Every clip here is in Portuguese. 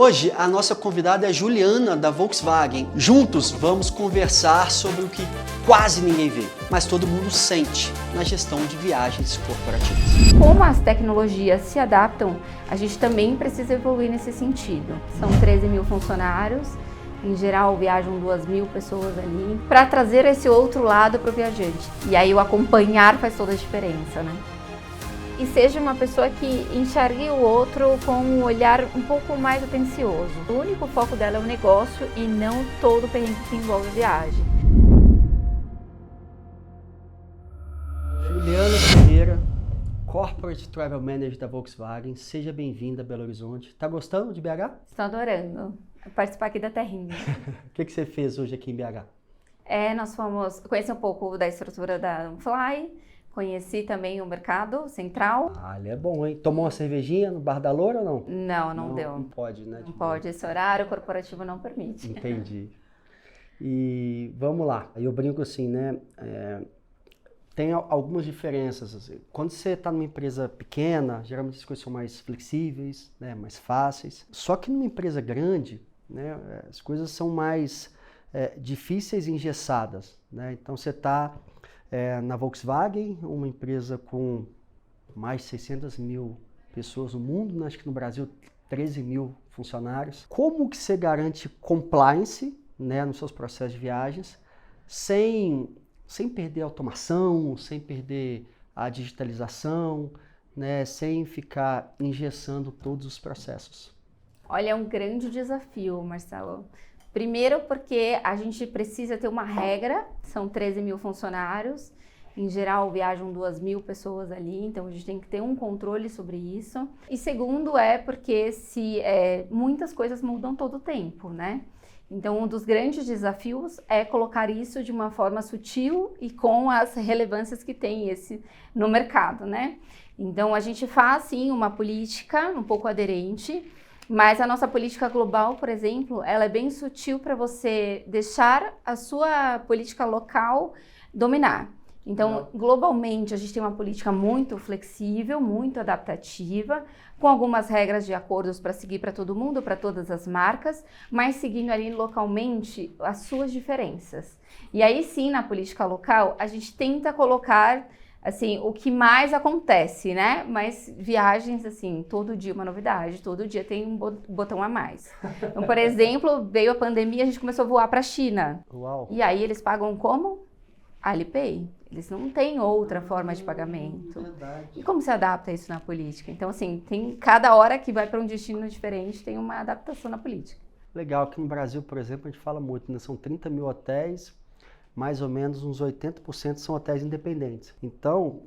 Hoje a nossa convidada é a Juliana da Volkswagen. Juntos vamos conversar sobre o que quase ninguém vê, mas todo mundo sente na gestão de viagens corporativas. Como as tecnologias se adaptam, a gente também precisa evoluir nesse sentido. São 13 mil funcionários, em geral viajam 2.000 pessoas ali, para trazer esse outro lado para o viajante. E aí o acompanhar faz toda a diferença, né? E seja uma pessoa que enxergue o outro com um olhar um pouco mais atencioso. O único foco dela é o negócio e não todo o perrengue que envolve a viagem. Juliana Ferreira, Corporate Travel Manager da Volkswagen, seja bem-vinda a Belo Horizonte. Tá gostando de BH? Estou adorando participar aqui da terrinha. O que você fez hoje aqui em BH? Nós fomos conhecer um pouco da estrutura da Fly. Conheci também o mercado central. Ah, ele é bom, hein? Tomou uma cervejinha no Bar da Loura ou não? Não deu. Não pode, né? Não pode, esse horário corporativo não permite. Entendi. E vamos lá, eu brinco assim, né? Tem algumas diferenças. Assim. Quando você está numa empresa pequena, geralmente as coisas são mais flexíveis, né? Mais fáceis. Só que numa empresa grande, né? As coisas são mais difíceis e engessadas, né? Então você está... na Volkswagen, uma empresa com mais de 600 mil pessoas no mundo, né? Acho que no Brasil 13 mil funcionários. Como que você garante compliance, né, nos seus processos de viagens, sem perder a automação, sem perder a digitalização, né, sem ficar engessando todos os processos? Olha, é um grande desafio, Marcelo. Primeiro porque a gente precisa ter uma regra, são 13 mil funcionários, em geral viajam 2.000 pessoas ali, então a gente tem que ter um controle sobre isso. E segundo porque muitas coisas mudam todo o tempo, né? Então um dos grandes desafios é colocar isso de uma forma sutil e com as relevâncias que tem esse no mercado, né? Então a gente faz sim uma política um pouco aderente, mas a nossa política global, por exemplo, ela é bem sutil para você deixar a sua política local dominar. Então, globalmente, a gente tem uma política muito flexível, muito adaptativa, com algumas regras de acordos para seguir para todo mundo, para todas as marcas, mas seguindo ali localmente as suas diferenças. E aí sim, na política local, a gente tenta colocar... assim, o que mais acontece, né? Mas viagens, assim, todo dia uma novidade, todo dia tem um botão a mais. Então, por exemplo, veio a pandemia, a gente começou a voar para a China. Uau. E aí eles pagam como? Alipay. Eles não têm outra forma de pagamento. Verdade. E como se adapta isso na política? Então, assim, tem cada hora que vai para um destino diferente, tem uma adaptação na política. Legal, aqui no Brasil, por exemplo, a gente fala muito, né? São 30 mil hotéis, mais ou menos uns 80% são hotéis independentes. Então,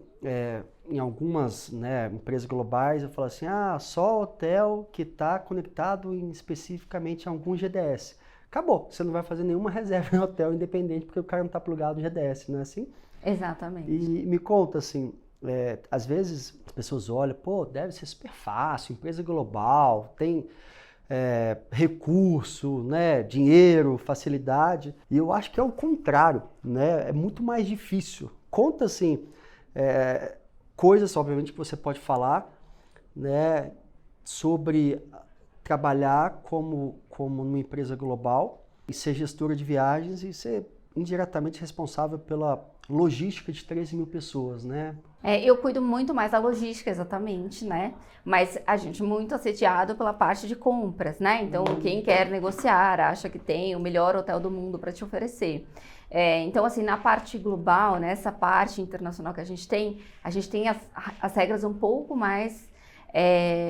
em algumas, né, empresas globais, eu falo assim, só hotel que está conectado especificamente a algum GDS. Acabou, você não vai fazer nenhuma reserva em hotel independente porque o cara não está plugado no GDS, não é assim? Exatamente. E me conta assim, às vezes as pessoas olham, deve ser super fácil, empresa global, tem... recurso, né, dinheiro, facilidade, e eu acho que é o contrário, né, é muito mais difícil. Conta assim, coisas obviamente que você pode falar, né, sobre trabalhar como numa empresa global e ser gestora de viagens e ser indiretamente responsável pela logística de 13 mil pessoas, né? Eu cuido muito mais da logística, exatamente, né? Mas a gente muito assediado pela parte de compras, né? Então, quem quer negociar, acha que tem o melhor hotel do mundo para te oferecer. Então, assim, na parte global, nessa parte internacional que a gente tem as regras um pouco mais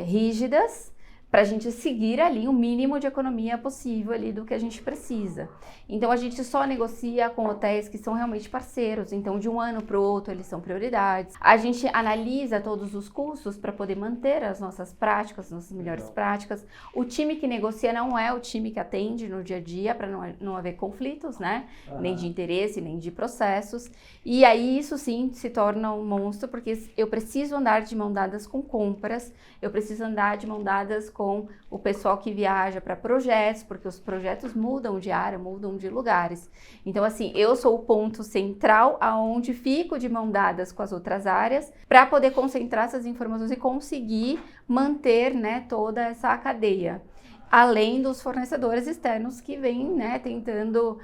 rígidas, para a gente seguir ali o mínimo de economia possível ali do que a gente precisa. Então a gente só negocia com hotéis que são realmente parceiros, então de um ano para o outro eles são prioridades. A gente analisa todos os custos para poder manter as nossas práticas, nossas melhores práticas. O time que negocia não é o time que atende no dia a dia, para não haver conflitos, né? Nem de interesse, nem de processos. E aí isso sim se torna um monstro, porque eu preciso andar de mão dadas com compras, eu preciso andar de mão dadas com o pessoal que viaja para projetos, porque os projetos mudam de área, mudam de lugares. Então, assim, eu sou o ponto central aonde fico de mão dadas com as outras áreas para poder concentrar essas informações e conseguir manter, né, toda essa cadeia. além dos fornecedores externos que vêm, né, tentando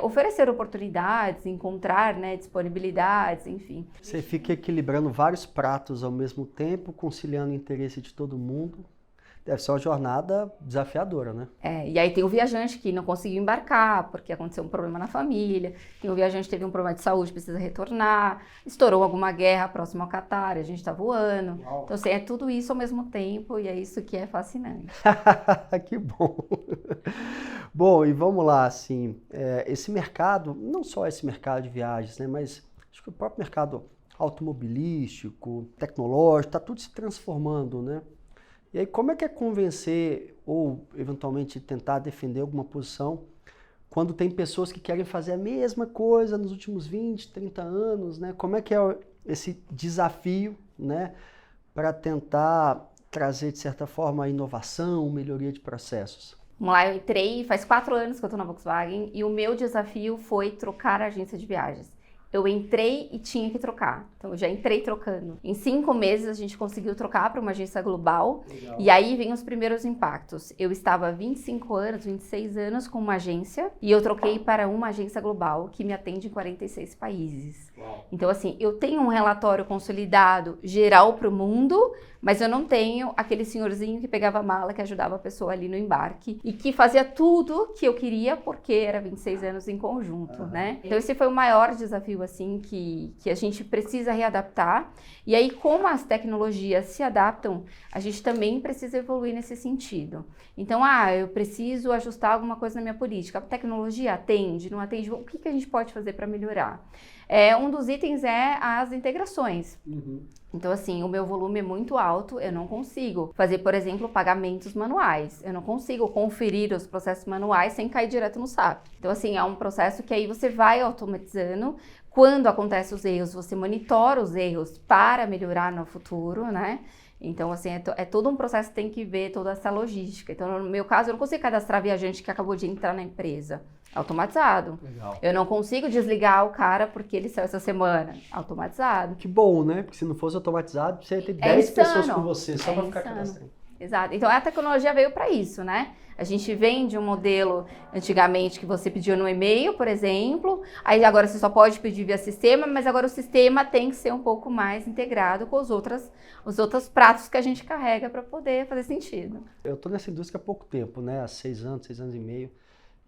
oferecer oportunidades, encontrar, né, disponibilidades, enfim. Você fica equilibrando vários pratos ao mesmo tempo, conciliando o interesse de todo mundo. Deve ser uma jornada desafiadora, né? E aí tem o viajante que não conseguiu embarcar porque aconteceu um problema na família, tem o viajante que teve um problema de saúde, precisa retornar, estourou alguma guerra próximo ao Catar, a gente tá voando. Uau. Então, assim, é tudo isso ao mesmo tempo e é isso que é fascinante. Que bom! Bom, e vamos lá, assim, esse mercado, não só esse mercado de viagens, né, mas acho que o próprio mercado automobilístico, tecnológico, está tudo se transformando, né? E aí, como é que é convencer ou, eventualmente, tentar defender alguma posição quando tem pessoas que querem fazer a mesma coisa nos últimos 20, 30 anos, né? Como é que é esse desafio, né, para tentar trazer, de certa forma, inovação, melhoria de processos? Vamos lá, eu entrei, faz 4 anos que eu estou na Volkswagen e o meu desafio foi trocar a agência de viagens. Eu entrei e tinha que trocar. Então, eu já entrei trocando. Em 5 meses, a gente conseguiu trocar para uma agência global. Legal. E aí vem os primeiros impactos. Eu estava há 25 anos, 26 anos com uma agência e eu troquei para uma agência global que me atende em 46 países. Uau. Então, assim, eu tenho um relatório consolidado geral para o mundo, mas eu não tenho aquele senhorzinho que pegava a mala, que ajudava a pessoa ali no embarque e que fazia tudo que eu queria porque era 26 anos em conjunto, né? Então, esse foi o maior desafio, assim, que a gente precisa readaptar. E aí, como as tecnologias se adaptam, a gente também precisa evoluir nesse sentido. Então, eu preciso ajustar alguma coisa na minha política. A tecnologia atende, não atende? O que a gente pode fazer para melhorar? Um dos itens é as integrações. Uhum. Então, assim, o meu volume é muito alto, eu não consigo fazer, por exemplo, pagamentos manuais. Eu não consigo conferir os processos manuais sem cair direto no SAP. Então, assim, é um processo que aí você vai automatizando. Quando acontecem os erros, você monitora os erros para melhorar no futuro, né? Então, assim, é todo um processo que tem que ver toda essa logística. Então, no meu caso, eu não consigo cadastrar viajante que acabou de entrar na empresa. Automatizado. Legal. Eu não consigo desligar o cara porque ele saiu essa semana. Automatizado. Que bom, né? Porque se não fosse automatizado, você ia ter 10 pessoas com você só para ficar cadastrando. Exato. Então, a tecnologia veio para isso, né? A gente vem de um modelo, antigamente, que você pediu no e-mail, por exemplo, aí agora você só pode pedir via sistema, mas agora o sistema tem que ser um pouco mais integrado com os outros pratos que a gente carrega para poder fazer sentido. Eu estou nessa indústria há pouco tempo, né? Há 6 anos e meio,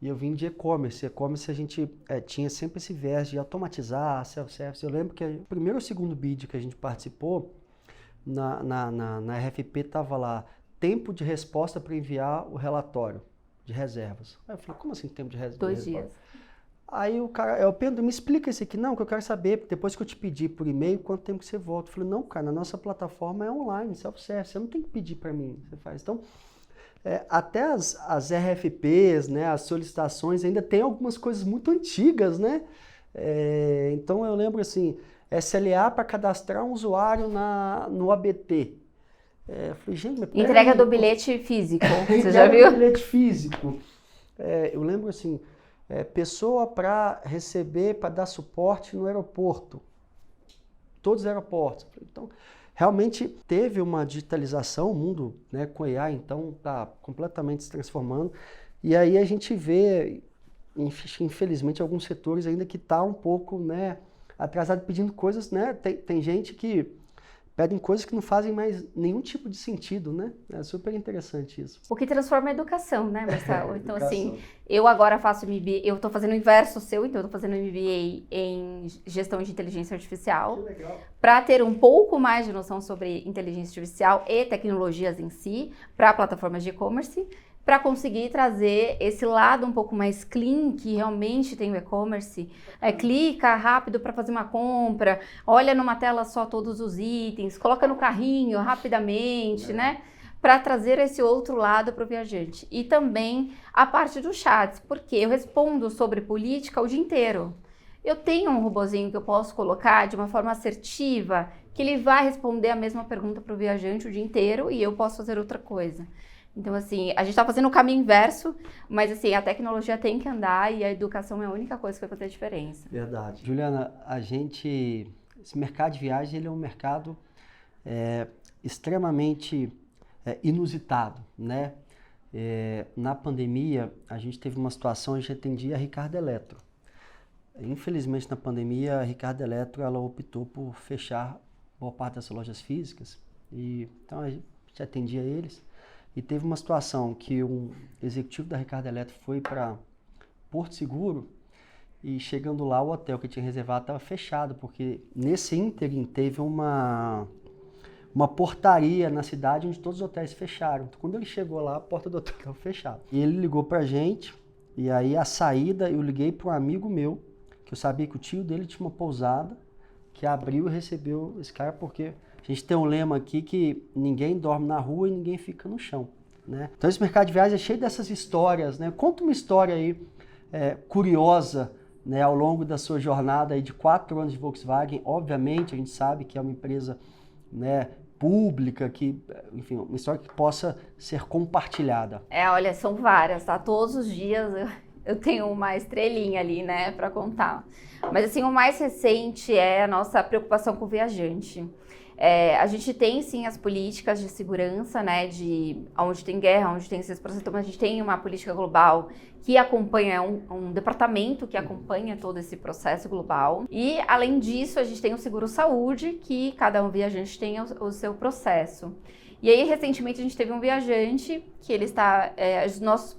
e eu vim de e-commerce. E-commerce a gente tinha sempre esse viés de automatizar, self-service. Eu lembro que o primeiro ou segundo bid que a gente participou, na RFP estava lá, tempo de resposta para enviar o relatório de reservas. Aí eu falei, como assim tempo de reserva? 2 dias. Aí o cara, Pedro, me explica isso aqui. Não, que eu quero saber, depois que eu te pedir por e-mail, quanto tempo que você volta. Eu falei, não, cara, na nossa plataforma é online, self-service, você não tem que pedir para mim, você faz. Então, até as RFPs, né, as solicitações, ainda tem algumas coisas muito antigas, né? Então, eu lembro assim, SLA para cadastrar um usuário no ABT. Eu falei, gente, mas entrega do bilhete físico, você já viu? Do bilhete físico. Eu lembro assim, pessoa para receber, para dar suporte no aeroporto. Todos os aeroportos. Então, realmente teve uma digitalização, o mundo, né, com AI, então está completamente se transformando. E aí a gente vê, infelizmente, alguns setores ainda que está um pouco, né, atrasado pedindo coisas, né? Tem gente que pedem coisas que não fazem mais nenhum tipo de sentido, né? É super interessante isso. O que transforma a educação, né, Marcelo? Então, assim, eu agora faço MBA, eu estou fazendo o inverso seu, então eu estou fazendo MBA em gestão de inteligência artificial. Que legal. Para ter um pouco mais de noção sobre inteligência artificial e tecnologias em si, para plataformas de e-commerce, para conseguir trazer esse lado um pouco mais clean, que realmente tem o e-commerce. Clica rápido para fazer uma compra, olha numa tela só todos os itens, coloca no carrinho rapidamente, né? Para trazer esse outro lado para o viajante. E também a parte dos chats, porque eu respondo sobre política o dia inteiro. Eu tenho um robozinho que eu posso colocar de uma forma assertiva, que ele vai responder a mesma pergunta para o viajante o dia inteiro e eu posso fazer outra coisa. Então, assim, a gente está fazendo o caminho inverso, mas, assim, a tecnologia tem que andar e a educação é a única coisa que vai fazer a diferença. Verdade. Juliana, esse mercado de viagem, ele é um mercado extremamente inusitado, né? Na pandemia, a gente teve uma situação, a gente atendia a Ricardo Eletro. Infelizmente, na pandemia, a Ricardo Eletro, ela optou por fechar boa parte das lojas físicas. Então, a gente atendia eles. E teve uma situação que um executivo da Ricardo Eletro foi para Porto Seguro e chegando lá, o hotel que tinha reservado estava fechado, porque nesse ínterim teve uma portaria na cidade onde todos os hotéis fecharam. Então, quando ele chegou lá, a porta do hotel estava fechada. E ele ligou pra gente, e aí a saída, eu liguei para um amigo meu, que eu sabia que o tio dele tinha uma pousada, que abriu e recebeu esse cara, porque a gente tem um lema aqui que ninguém dorme na rua e ninguém fica no chão, né? Então esse mercado de viagens é cheio dessas histórias, né? Conta uma história aí curiosa, né, ao longo da sua jornada aí de 4 anos de Volkswagen. Obviamente a gente sabe que é uma empresa, né, pública, que, enfim, uma história que possa ser compartilhada. Olha, são várias, tá? Todos os dias eu tenho uma estrelinha ali, né, para contar. Mas assim, o mais recente é a nossa preocupação com o viajante. A gente tem sim as políticas de segurança, né, de onde tem guerra, onde tem esses processos, a gente tem uma política global que acompanha, um departamento que acompanha todo esse processo global. E além disso, a gente tem o seguro saúde, que cada um viajante tem o seu processo. E aí, recentemente, a gente teve um viajante que ele está... os nossos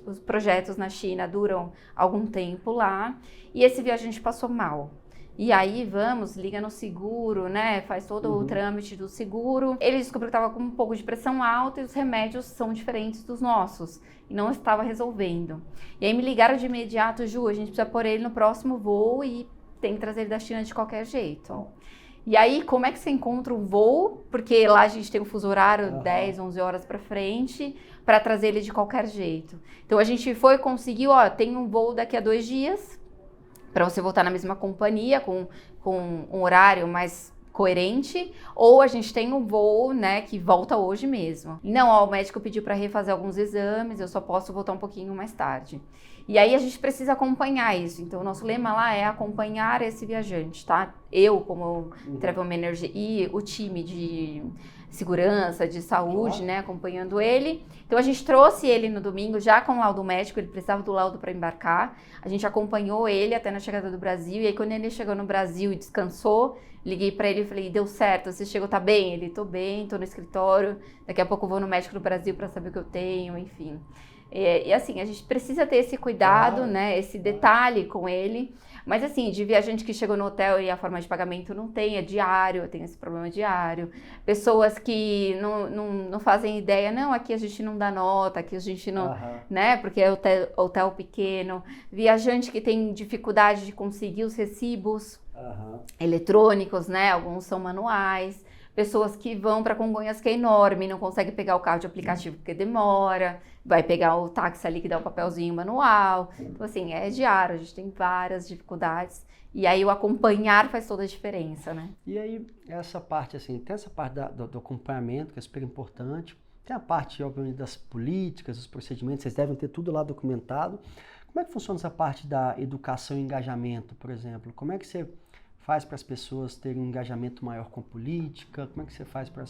os projetos na China duram algum tempo lá, e esse viajante passou mal. E aí, liga no seguro, né? Faz todo o trâmite do seguro. Ele descobriu que estava com um pouco de pressão alta e os remédios são diferentes dos nossos. E não estava resolvendo. E aí me ligaram de imediato, Ju, a gente precisa pôr ele no próximo voo e tem que trazer ele da China de qualquer jeito. E aí, como é que você encontra um voo? Porque lá a gente tem um fuso horário 10, 11 horas para frente, para trazer ele de qualquer jeito. Então a gente conseguiu, tem um voo daqui a 2 dias, para você voltar na mesma companhia, com um horário mais coerente, ou a gente tem um voo, né, que volta hoje mesmo. Não, o médico pediu para refazer alguns exames, eu só posso voltar um pouquinho mais tarde. E aí a gente precisa acompanhar isso. Então o nosso lema lá é acompanhar esse viajante, tá? Eu, como Travel Manager, e o time de segurança, de saúde, né, acompanhando ele. Então a gente trouxe ele no domingo já com o laudo médico, ele precisava do laudo para embarcar. A gente acompanhou ele até na chegada do Brasil, e aí quando ele chegou no Brasil e descansou, liguei para ele e falei, deu certo, você chegou, tá bem? Ele, tô bem, tô no escritório, daqui a pouco eu vou no médico do Brasil para saber o que eu tenho, enfim. E assim, a gente precisa ter esse cuidado, né, esse detalhe com ele. Mas assim, de viajante que chegou no hotel e a forma de pagamento não tem, é diário, tem esse problema diário. Pessoas que não fazem ideia, não, aqui a gente não dá nota, aqui a gente não, né, porque é hotel pequeno. Viajante que tem dificuldade de conseguir os recibos eletrônicos, né, alguns são manuais. Pessoas que vão para Congonhas, que é enorme, não conseguem pegar o carro de aplicativo porque demora, vai pegar o táxi ali que dá um papelzinho manual. Então, assim, é diário, a gente tem várias dificuldades. E aí o acompanhar faz toda a diferença, né? E aí, essa parte, assim, tem essa parte do acompanhamento, que é super importante. Tem a parte, obviamente, das políticas, dos procedimentos, vocês devem ter tudo lá documentado. Como é que funciona essa parte da educação e engajamento, por exemplo? Como é que você faz para as pessoas terem um engajamento maior com a política? Como é que você faz para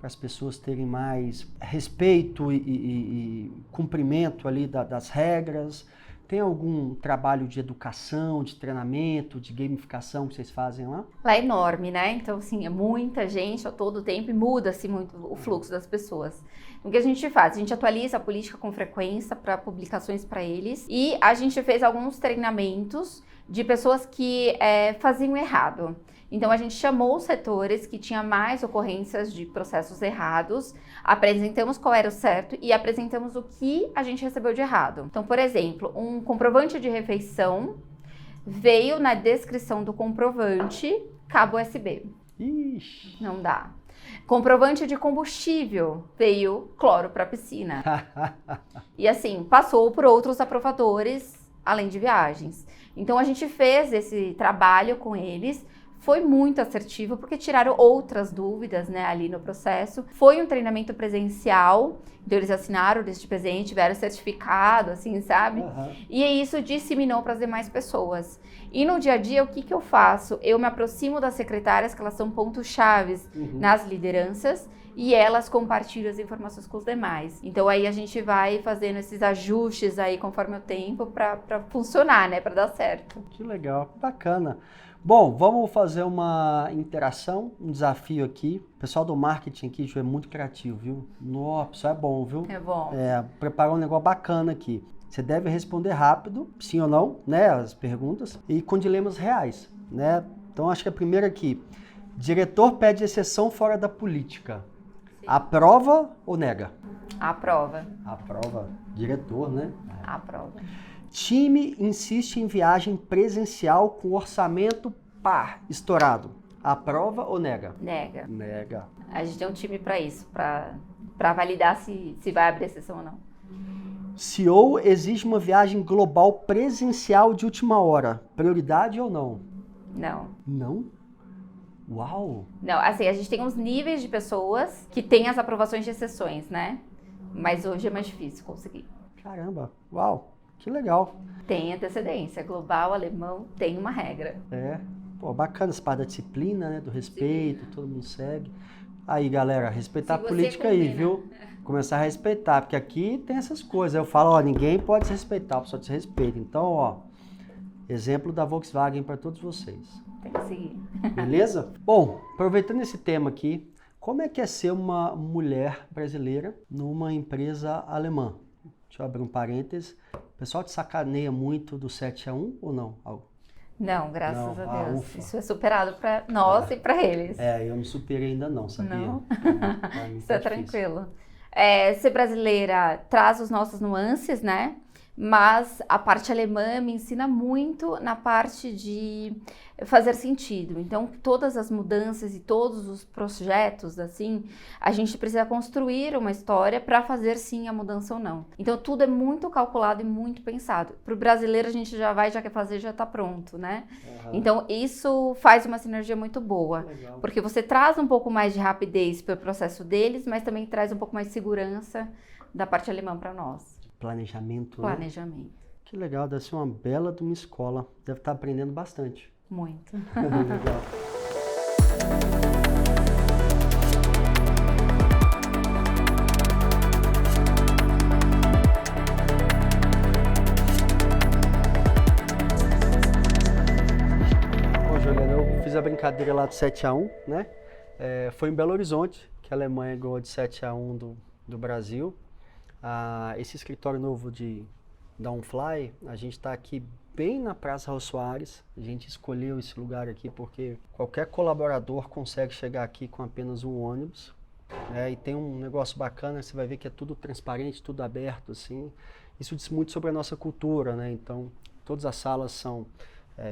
as pessoas terem mais respeito e cumprimento ali das regras? Tem algum trabalho de educação, de treinamento, de gamificação que vocês fazem lá? Lá é enorme, né? Então, assim, é muita gente a todo tempo e muda-se muito o fluxo das pessoas. O que a gente faz? A gente atualiza a política com frequência para publicações para eles, e a gente fez alguns treinamentos de pessoas que faziam errado. Então, a gente chamou os setores que tinham mais ocorrências de processos errados, apresentamos qual era o certo e apresentamos o que a gente recebeu de errado. Então, por exemplo, um comprovante de refeição veio na descrição do comprovante cabo USB. Ixi. Não dá. Comprovante de combustível veio cloro para piscina. E assim, passou por outros aprovadores, além de viagens. Então, a gente fez esse trabalho com eles, foi muito assertivo, porque tiraram outras dúvidas, né, ali no processo. Foi um treinamento presencial, então eles assinaram deste presente, tiveram certificado, assim, sabe? E isso disseminou para as demais pessoas. E no dia a dia, o que eu faço? Eu me aproximo das secretárias, que elas são pontos-chaves nas lideranças, e elas compartilham as informações com os demais. Então aí a gente vai fazendo esses ajustes aí conforme o tempo para funcionar, né, para dar certo. Que legal, bacana. Bom, vamos fazer uma interação, um desafio aqui. O pessoal do marketing aqui, Ju, é muito criativo, viu? Nossa, isso é bom, viu? É bom. Preparou um negócio bacana aqui. Você deve responder rápido, sim ou não, né, as perguntas, e com dilemas reais, né? Então, acho que a primeira aqui. Diretor pede exceção fora da política. Sim. Aprova ou nega? Aprova. Aprova. Diretor, né? Aprova. Time insiste em viagem presencial com orçamento estourado. Aprova ou nega? Nega. Nega. A gente tem um time para isso, para validar se vai abrir exceção ou não. CEO exige uma viagem global presencial de última hora. Prioridade ou não? Não. Não? Uau! Não, assim, a gente tem uns níveis de pessoas que têm as aprovações de exceções, né? Mas hoje é mais difícil conseguir. Caramba, uau! Que legal. Tem antecedência. Global, alemão, tem uma regra. Pô, bacana essa parte da disciplina, né? Do respeito, sim. Todo mundo segue. Aí, galera, respeitar a política aí, viu? Começar a respeitar, porque aqui tem essas coisas. Eu falo, ó, ninguém pode se respeitar, a pessoa se respeita. Então, ó, exemplo da Volkswagen para todos vocês. Tem que seguir. Beleza? Bom, aproveitando esse tema aqui, como é que é ser uma mulher brasileira numa empresa alemã? Deixa eu abrir um parênteses. O pessoal te sacaneia muito do 7-1 ou não? Não, graças a Deus. Ufa. Isso é superado para nós e para eles. Eu não superei ainda não, sabia? Não? Isso tá é tranquilo. Ser brasileira traz os nossos nuances, né? Mas a parte alemã me ensina muito na parte de fazer sentido. Então, todas as mudanças e todos os projetos, assim, a gente precisa construir uma história para fazer sim a mudança ou não. Então, tudo é muito calculado e muito pensado. Para o brasileiro, a gente já quer fazer, já está pronto, né? Uhum. Então, isso faz uma sinergia muito boa. Legal. Porque você traz um pouco mais de rapidez para o processo deles, mas também traz um pouco mais de segurança da parte alemã para nós. Planejamento. Planejamento. Né? Que legal, deve ser uma bela de uma escola. Deve estar aprendendo bastante. Muito. Legal. Ô, Juliana, eu fiz a brincadeira lá do 7-1, né? Foi em Belo Horizonte que a Alemanha ganhou de 7-1 do Brasil. Esse escritório novo da Onfly, a gente está aqui bem na Praça Raul Soares. A gente escolheu esse lugar aqui porque qualquer colaborador consegue chegar aqui com apenas um ônibus. E tem um negócio bacana, você vai ver que é tudo transparente, tudo aberto, assim. Isso diz muito sobre a nossa cultura, né? Então, todas as salas são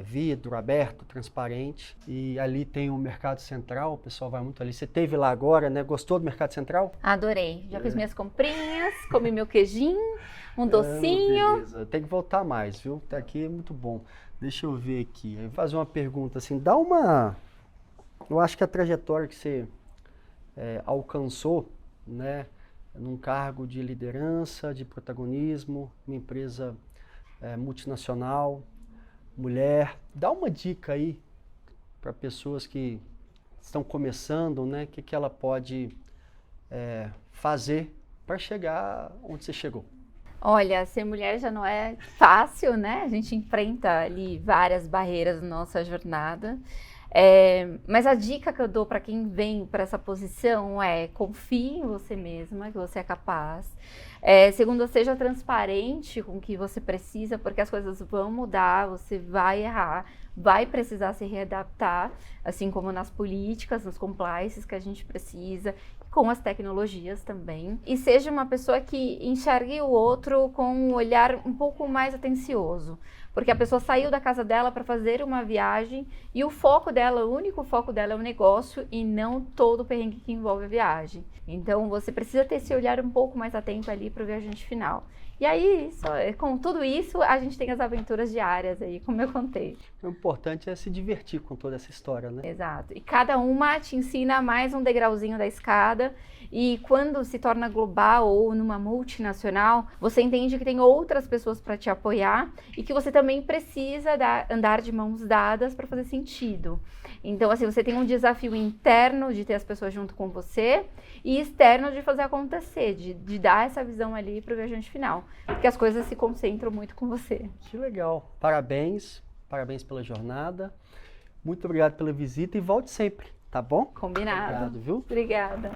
vidro, aberto, transparente. E ali tem o Mercado Central, o pessoal vai muito ali. Você esteve lá agora, né? Gostou do Mercado Central? Adorei. Já fiz minhas comprinhas, comi meu queijinho, um docinho. Beleza. Tem que voltar mais, viu? Tá aqui, é muito bom. Deixa eu ver aqui. Eu vou fazer uma pergunta assim. Eu acho que a trajetória que você alcançou, né? Num cargo de liderança, de protagonismo, uma empresa multinacional, mulher, dá uma dica aí para pessoas que estão começando, né? O que ela pode fazer para chegar onde você chegou? Olha, ser mulher já não é fácil, né? A gente enfrenta ali várias barreiras na nossa jornada. Mas a dica que eu dou para quem vem para essa posição é: confie em você mesma, que você é capaz. Segundo, seja transparente com o que você precisa, porque as coisas vão mudar, você vai errar, vai precisar se readaptar, assim como nas políticas, nos compliances que a gente precisa, com as tecnologias também. E seja uma pessoa que enxergue o outro com um olhar um pouco mais atencioso. Porque a pessoa saiu da casa dela para fazer uma viagem e o único foco dela é o negócio e não todo o perrengue que envolve a viagem. Então, você precisa ter esse olhar um pouco mais atento ali para o viajante final. E aí, com tudo isso, a gente tem as aventuras diárias aí, como eu contei. O importante é se divertir com toda essa história, né? Exato. E cada uma te ensina mais um degrauzinho da escada E quando se torna global ou numa multinacional, você entende que tem outras pessoas para te apoiar e que você também precisa andar de mãos dadas para fazer sentido. Então, assim, você tem um desafio interno de ter as pessoas junto com você e externo de fazer acontecer, de dar essa visão ali para o viajante final. Porque as coisas se concentram muito com você. Que legal. Parabéns pela jornada. Muito obrigado pela visita e volte sempre, tá bom? Combinado. Obrigado, viu? Obrigada.